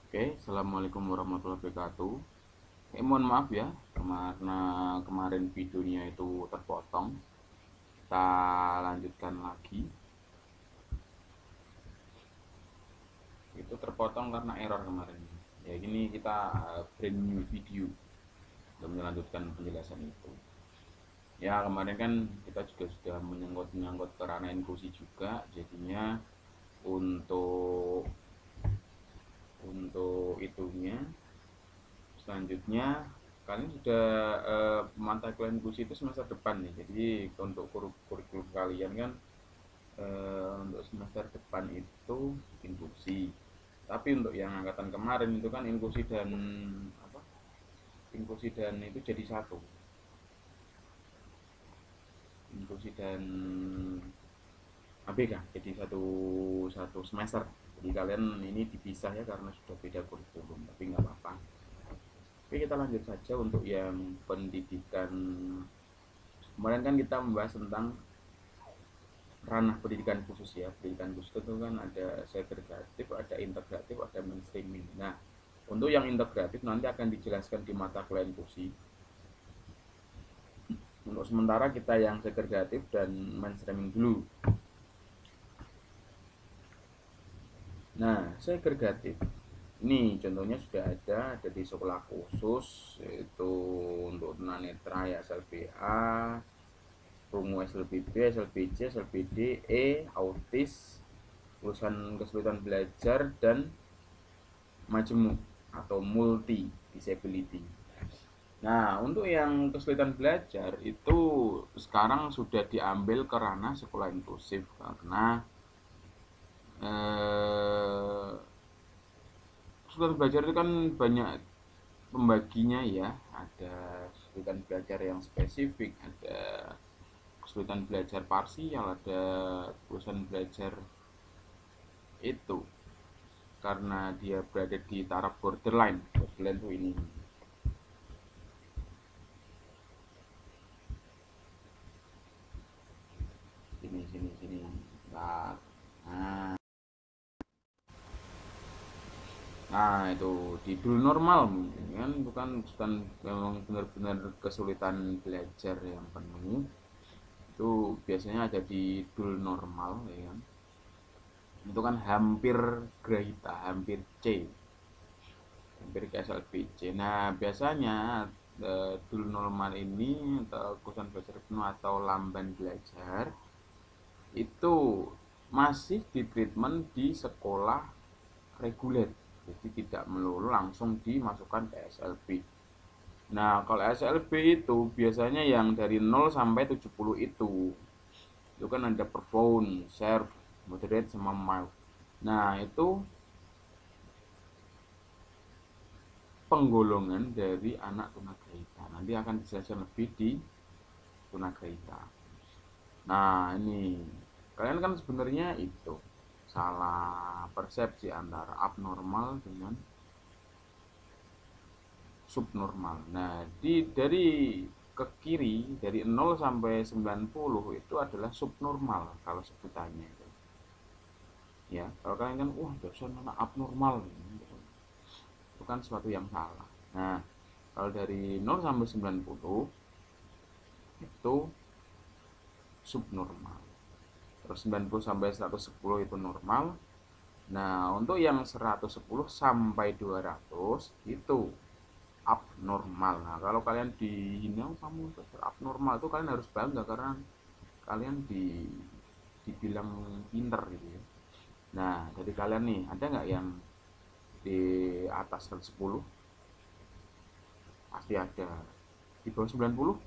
Oke, assalamualaikum warahmatullahi wabarakatuh. Mohon maaf ya, karena kemarin videonya itu terpotong. Kita lanjutkan lagi. Itu terpotong karena error kemarin. Ya, gini kita brand new video untuk melanjutkan penjelasan itu. Ya, kemarin kan kita juga sudah menyangkut ke ranah inklusi juga, jadinya untuk itunya selanjutnya kalian sudah mata kuliah inklusi itu semester depan nih. Jadi untuk kurikulum kalian kan untuk semester depan itu inklusi. Tapi untuk yang angkatan kemarin itu kan inklusi dan apa? Inklusi dan itu jadi satu. Inklusi dan ABK jadi satu satu semester. Jadi kalian ini dipisah ya karena sudah beda kurikulum. Tapi nggak apa-apa. Oke, kita lanjut saja untuk yang pendidikan. Kemarin kan kita membahas tentang ranah pendidikan khusus ya. Pendidikan khusus itu kan ada segregatif, ada integratif, ada mainstreaming. Nah, untuk yang integratif nanti akan dijelaskan di mata kuliah inklusi. Untuk sementara kita yang segregatif dan mainstreaming dulu. Nah, segregatif ini contohnya sudah ada di sekolah khusus, yaitu untuk tunanetra ya SLBA, rungu SLBB, SLBC, SLBD, autis, lulusan kesulitan belajar, dan majemuk atau multi disability. Nah, untuk yang kesulitan belajar itu sekarang sudah diambil ke ranah sekolah inklusif karena eh, kesulitan belajar itu kan banyak pembaginya ya. Ada kesulitan belajar yang spesifik, ada kesulitan belajar parsial, ada kesulitan belajar itu karena dia berada di taraf borderline. Borderline tuh ini. Sini sini sini. Nah, nah, nah itu di dulu normal mungkin kan bukan memang benar-benar kesulitan belajar yang penuh itu biasanya ada di dul normal ya kan. Itu kan hampir Grahita, hampir C, hampir ke SLBC. Nah biasanya dul normal ini atau kesulitan belajar penuh atau lamban belajar itu masih di treatment di sekolah reguler, jadi tidak melulu langsung dimasukkan ke SLB. Nah kalau SLB itu biasanya yang dari 0 sampai 70 itu kan ada profound, serve, moderate, sama mild. Nah itu penggolongan dari anak tunagrahita, nanti akan dijelaskan lebih di tunagrahita. Nah ini kalian kan sebenarnya itu salah persepsi antara abnormal dengan subnormal. Nah, dari ke kiri dari 0 sampai 90 itu adalah subnormal kalau sebutannya itu. Ya, kalau kalian kan wah dosen anak abnormal itu kan sesuatu yang salah. Nah, kalau dari 0 sampai 90 itu subnormal. Terus 90 sampai 110 itu normal. Nah, untuk yang 110 sampai 200 itu abnormal. Nah, kalau kalian dihina kamu abnormal itu kalian harus bangga karena kalian dibilang pinter gitu ya. Nah, dari kalian nih ada nggak yang di atas 110? Pasti ada. Di bawah 90?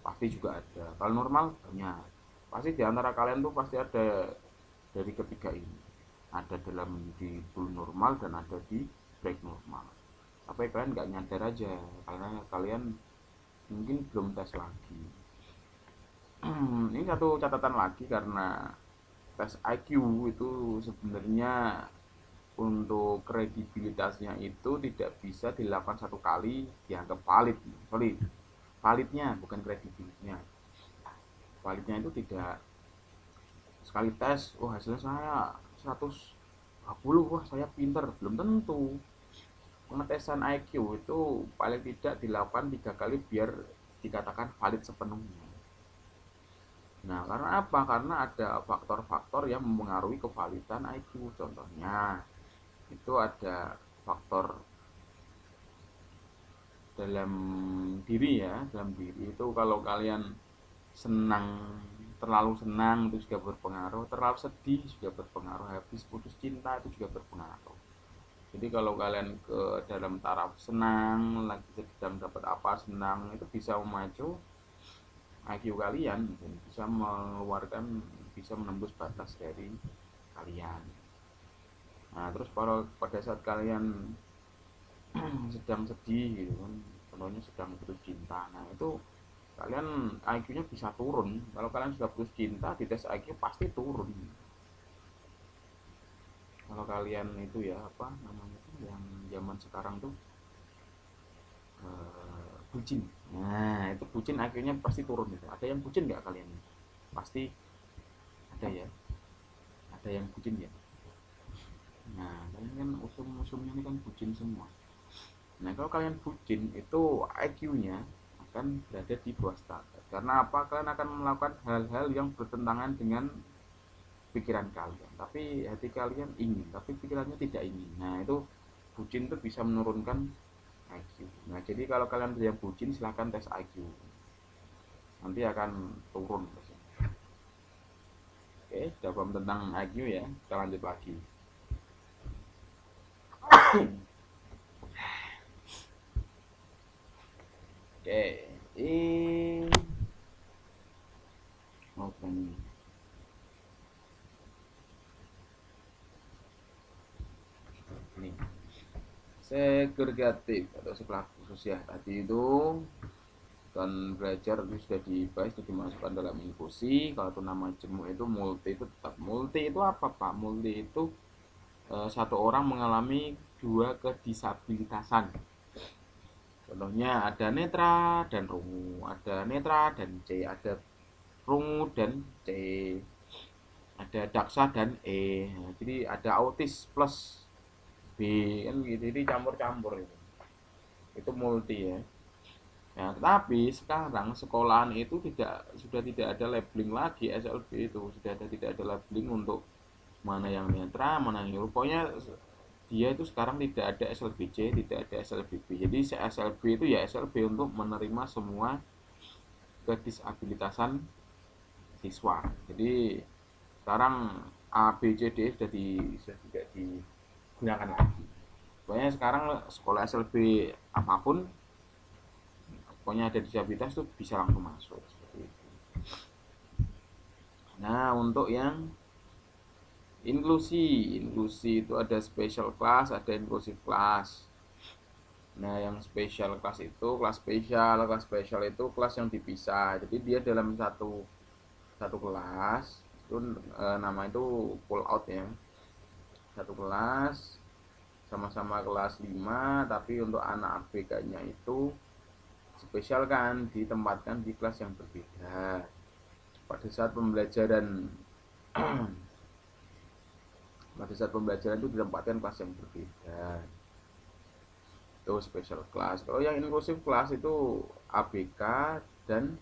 Pasti juga ada. Kalau normal banyak. Pasti di antara kalian tuh pasti ada dari ketiga ini. Ada dalam di full normal dan ada di break normal. Tapi kalian nggak nyadar aja karena kalian mungkin belum tes lagi. Ini satu catatan lagi karena tes IQ itu sebenarnya untuk kredibilitasnya itu tidak bisa dilakukan satu kali dianggap valid. Sorry, validnya bukan kredibilitasnya. Validnya itu tidak sekali tes, oh hasilnya saya 120, wah saya pinter, belum tentu. pengetesan IQ itu paling tidak dilakukan 3 kali biar dikatakan valid sepenuhnya. Nah, karena apa? Karena ada faktor-faktor yang mempengaruhi kevalidan IQ. Contohnya, itu ada faktor dalam diri ya, dalam diri itu kalau kalian senang, terlalu senang itu juga berpengaruh, terlalu sedih juga berpengaruh, habis putus cinta itu juga berpengaruh. Jadi kalau kalian ke dalam taraf senang, lagi sedang dapat apa senang, itu bisa memacu IQ kalian dan bisa mengeluarkan, bisa menembus batas dari kalian. Nah, terus pada saat kalian sedang sedih gitu kan, contohnya sedang putus cinta, nah itu kalian IQ-nya bisa turun. Kalau kalian sudah putus cinta, di tes IQ pasti turun. Kalau kalian itu ya apa namanya itu yang zaman sekarang tuh bucin. Nah, itu bucin IQ-nya pasti turun gitu. Ada yang bucin nggak kalian? Pasti ada ya. Ada yang bucin ya. Nah, kalian kan usum-usumnya ini kan bucin semua. Nah, kalau kalian bucin itu IQ-nya akan berada di bawah standar. Karena apa? Kalian akan melakukan hal-hal yang bertentangan dengan pikiran kalian. Tapi hati kalian ingin, tapi pikirannya tidak ingin. Nah, itu bucin itu bisa menurunkan IQ. Nah, jadi kalau kalian yang bucin silahkan tes IQ. Nanti akan turun. Oke, sudah paham tentang IQ ya. Kita lanjut lagi. Oke, ini open ini segregatif atau sekolah khusus ya. Tadi itu kan belajar itu sudah dibahas, itu dimasukkan dalam inklusi. Kalau itu nama jemu itu multi, itu tetap multi. Itu apa Pak? Multi itu satu orang mengalami 2 kedisabilitasan. Contohnya ada netra dan rungu, ada netra dan C, ada rungu dan C, ada daksa dan E. Nah, jadi ada autis plus B kan gitu. Jadi campur-campur itu. Itu multi ya. Ya, tetapi sekarang sekolahan itu sudah tidak ada labeling lagi SLB itu, sudah tidak ada labeling untuk mana yang netra, mana yang pokoknya dia itu sekarang tidak ada SLBC, tidak ada SLBB. Jadi SLB itu ya SLB untuk menerima semua kedisabilitasan siswa. Jadi sekarang A, B, C, D sudah tidak digunakan lagi. Pokoknya sekarang sekolah SLB apapun, pokoknya ada disabilitas itu bisa langsung masuk seperti itu. Nah, untuk yang inklusi itu ada special class, ada inclusive class. Nah, yang special class itu kelas spesial itu kelas yang dipisah. Jadi dia dalam satu satu kelas itu nama itu pull out ya. Satu kelas sama-sama kelas 5, tapi untuk anak ABK-nya itu spesial kan ditempatkan di kelas yang berbeda. Pada saat pembelajaran itu ditempatkan kelas yang berbeda. Itu special class. Kalau yang inclusive class itu ABK dan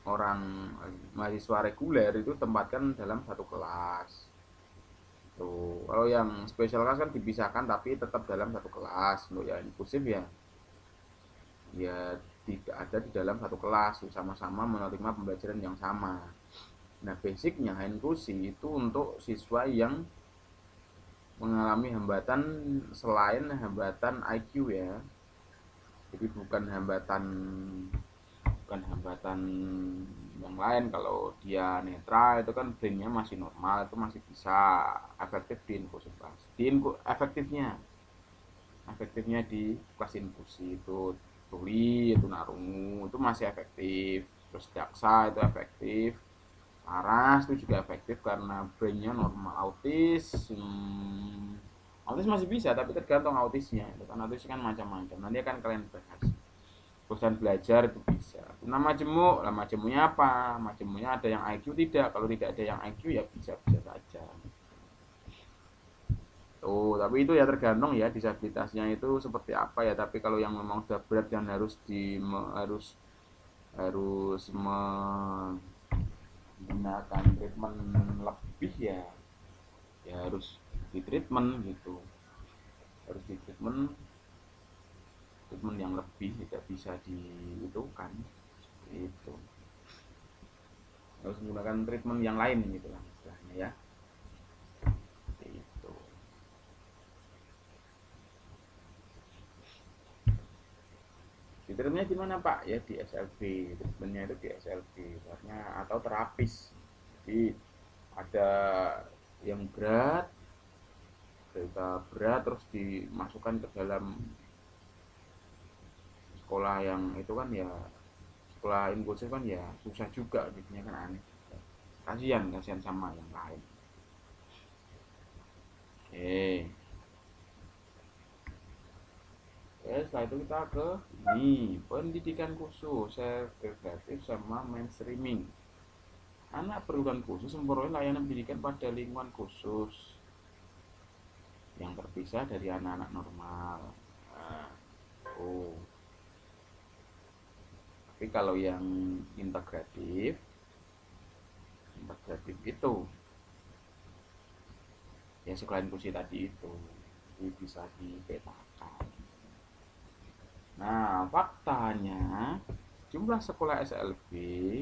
orang mahasiswa reguler itu tempatkan dalam satu kelas. Tuh, kalau yang special class kan dipisahkan tapi tetap dalam satu kelas. Untuk yang inklusif ya tidak ada di dalam satu kelas, sama-sama menerima pembelajaran yang sama. Nah, basicnya inklusi itu untuk siswa yang mengalami hambatan selain hambatan IQ ya. Jadi bukan hambatan yang lain. Kalau dia netra itu kan brainnya masih normal, itu masih bisa efektif di inklusi kelas. Efektifnya di kelas inklusi itu tuli, itu narungu, itu masih efektif. Terus daksa itu efektif, waras itu juga efektif karena brainnya normal. Autis masih bisa, tapi tergantung autisnya. Kan autis kan macam-macam, nanti akan kalian bahas. Bosan belajar itu bisa. Nah, majemuknya apa? Majemuknya ada yang IQ tidak. Kalau tidak ada yang IQ ya bisa saja. tapi itu ya tergantung ya disabilitasnya itu seperti apa ya. Tapi kalau yang memang sudah berat dan harus menggunakan treatment lebih ya, ya harus di treatment gitu, harus di treatment yang lebih, tidak bisa di itu kan, itu harus menggunakan treatment yang lain gitu lah istilahnya ya, itu. Di treatmentnya gimana Pak? Ya di SLB, treatmentnya itu di SLB karena atau terapis. Jadi ada yang berat, berita berat terus dimasukkan ke dalam sekolah yang itu kan ya, sekolah inklusif kan ya susah juga bikinnya kan, aneh. Kasihan sama yang lain. Oke. Oke, setelah itu kita ke ini pendidikan khusus, segregatif sama mainstreaming. Anak berkebutuhan khusus memperoleh layanan pendidikan pada lingkungan khusus yang terpisah dari anak-anak normal. Nah, oh. Tapi kalau yang integratif, itu ya sekolah inklusi tadi itu, jadi bisa dipetakan. Nah, faktanya jumlah sekolah SLB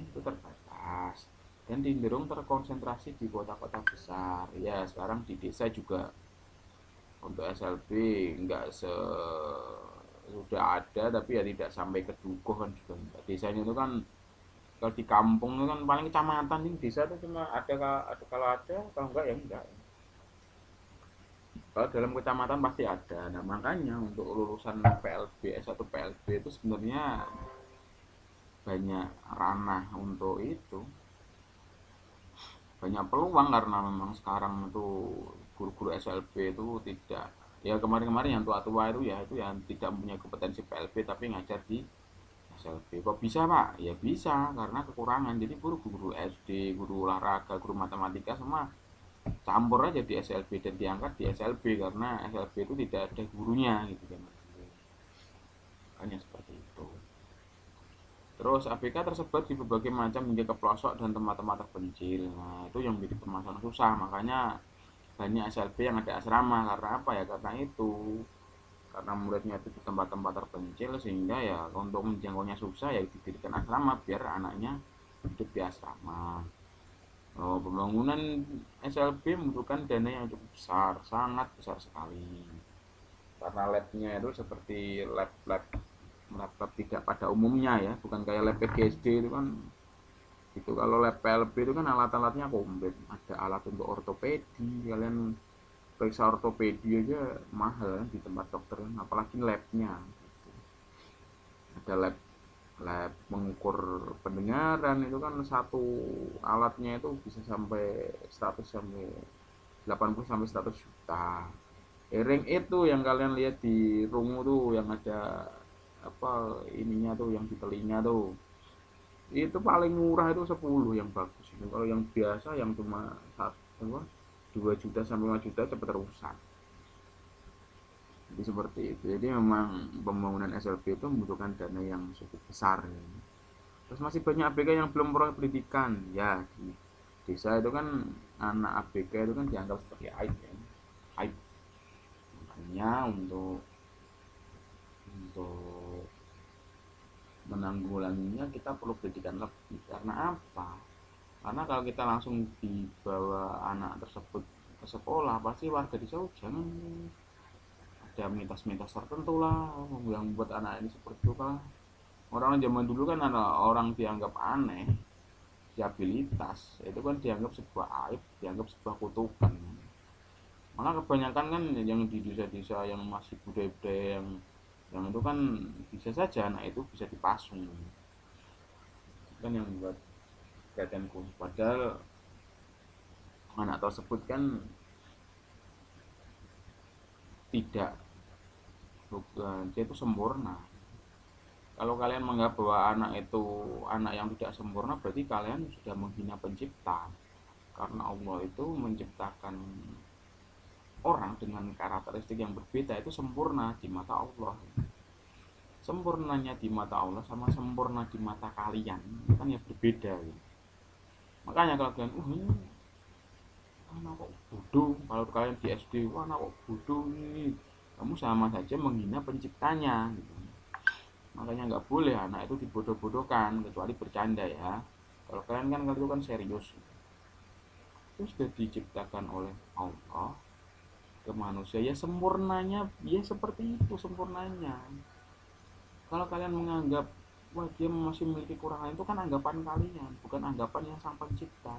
itu terbatas dan cenderung terkonsentrasi di kota-kota besar. Ya, sekarang di desa juga untuk SLB enggak sudah ada, tapi ya tidak sampai ke dukuh kan juga enggak. Desanya itu kan kalau di kampung itu kan paling kecamatan, nih desa itu cuma ada kalau ada, kalau enggak ya enggak. Kalau dalam kecamatan pasti ada. Nah, makanya untuk lulusan PLB S1 PLB itu sebenarnya banyak ranah untuk itu, banyak peluang karena memang sekarang itu guru-guru SLB itu tidak, ya kemarin-kemarin yang tua-tua itu yang tidak punya kompetensi PLB tapi ngajar di SLB. Kok bisa Pak? Ya bisa karena kekurangan. Jadi guru SD, guru olahraga, guru matematika semua campur aja di SLB dan diangkat di SLB karena SLB itu tidak ada gurunya gitu kan. Hanya seperti itu. Terus ABK tersebar di berbagai macam hingga ke pelosok dan tempat-tempat terpencil. Nah, itu yang menjadi permasalahan susah. Makanya banyak SLB yang ada asrama. Karena apa ya? Karena itu. Karena muridnya itu di tempat-tempat terpencil sehingga ya untuk menjangkaunya susah, ya didirikan asrama biar anaknya hidup di asrama. Oh, pembangunan SLB membutuhkan dana yang cukup besar, sangat besar sekali. Karena labnya itu seperti lab tidak pada umumnya ya, bukan kayak lab PGSD itu kan. Itu kalau lab PLB itu kan alat-alatnya komplit, ada alat untuk ortopedi, kalian periksa ortopedi aja mahal kan di tempat dokter, apalagi labnya. Ada lab mengukur pendengaran itu kan satu alatnya itu bisa sampai 100 sampai 80 sampai 100 juta. Ring itu yang kalian lihat di rungu tuh yang ada apa ininya tuh yang di telinga tuh, itu paling murah itu 10 yang bagus itu. Kalau yang biasa yang cuma 2 juta sampai 5 juta cepat rusak. Jadi seperti itu. Jadi memang pembangunan SLB itu membutuhkan dana yang cukup besar ya. Terus masih banyak ABK yang belum memperoleh pendidikan ya. Di desa itu kan anak ABK itu kan dianggap seperti aib ya, aib. Makanya untuk menanggulanginya kita perlu pendidikan lebih. Karena apa? Karena kalau kita langsung dibawa anak tersebut ke sekolah, pasti warga desa jangan ada mitos-mitos tertentu lah yang buat anak ini seperti itu kan. Orang zaman dulu kan ada orang dianggap aneh, disabilitas itu kan dianggap sebuah aib, dianggap sebuah kutukan. Malah kebanyakan kan yang di desa-desa yang masih budaya-budaya yang itu kan bisa saja anak itu bisa dipasung, kan yang membuat perhatianku. Padahal anak tersebut kan tidak, bukan dia itu sempurna. Kalau kalian menganggap bahwa anak itu anak yang tidak sempurna, berarti kalian sudah menghina pencipta. Karena Allah itu menciptakan orang dengan karakteristik yang berbeda itu sempurna di mata Allah. Sempurnanya di mata Allah sama sempurna di mata kalian kan ya berbeda gitu. Makanya kalau kalian ini anak kok bodoh, kalau kalian di SD wah anak kok bodoh ini, kamu sama saja menghina penciptanya gitu. Makanya nggak boleh anak itu dibodoh-bodohkan kecuali bercanda ya. Kalau kalian kan kalau itu kan serius, itu sudah diciptakan oleh Allah ke manusia ya sempurnanya ya seperti itu sempurnanya. Kalau kalian menganggap wah dia masih memiliki kekurangan itu kan anggapan kalian bukan anggapan yang sang pencipta.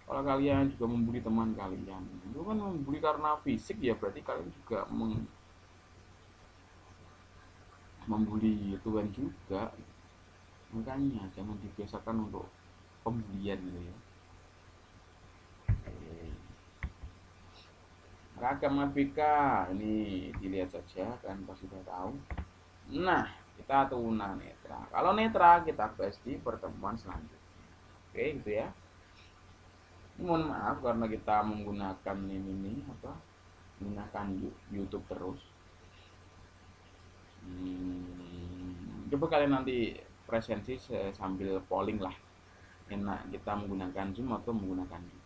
Kalau kalian juga membuli teman kalian itu kan membuli karena fisik ya berarti kalian juga membuli Tuhan juga. Makanya jangan dibiasakan untuk pembulian gitu ya. Ragam ABK ini dilihat saja kan pasti sudah tahu. Nah kita tunanetra, kalau netra kita bahas di pertemuan selanjutnya. Oke gitu ya. Mohon maaf karena kita menggunakan ini apa menggunakan YouTube terus. Coba kalian nanti presensi sambil polling lah, enak kita menggunakan Zoom atau menggunakan YouTube.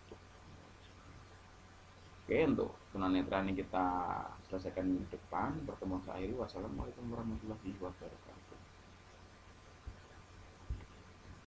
Oke, untuk tunanetra ini kita selesaikan minggu depan. Pertemuan saya akhiri. Wassalamualaikum warahmatullahi wabarakatuh.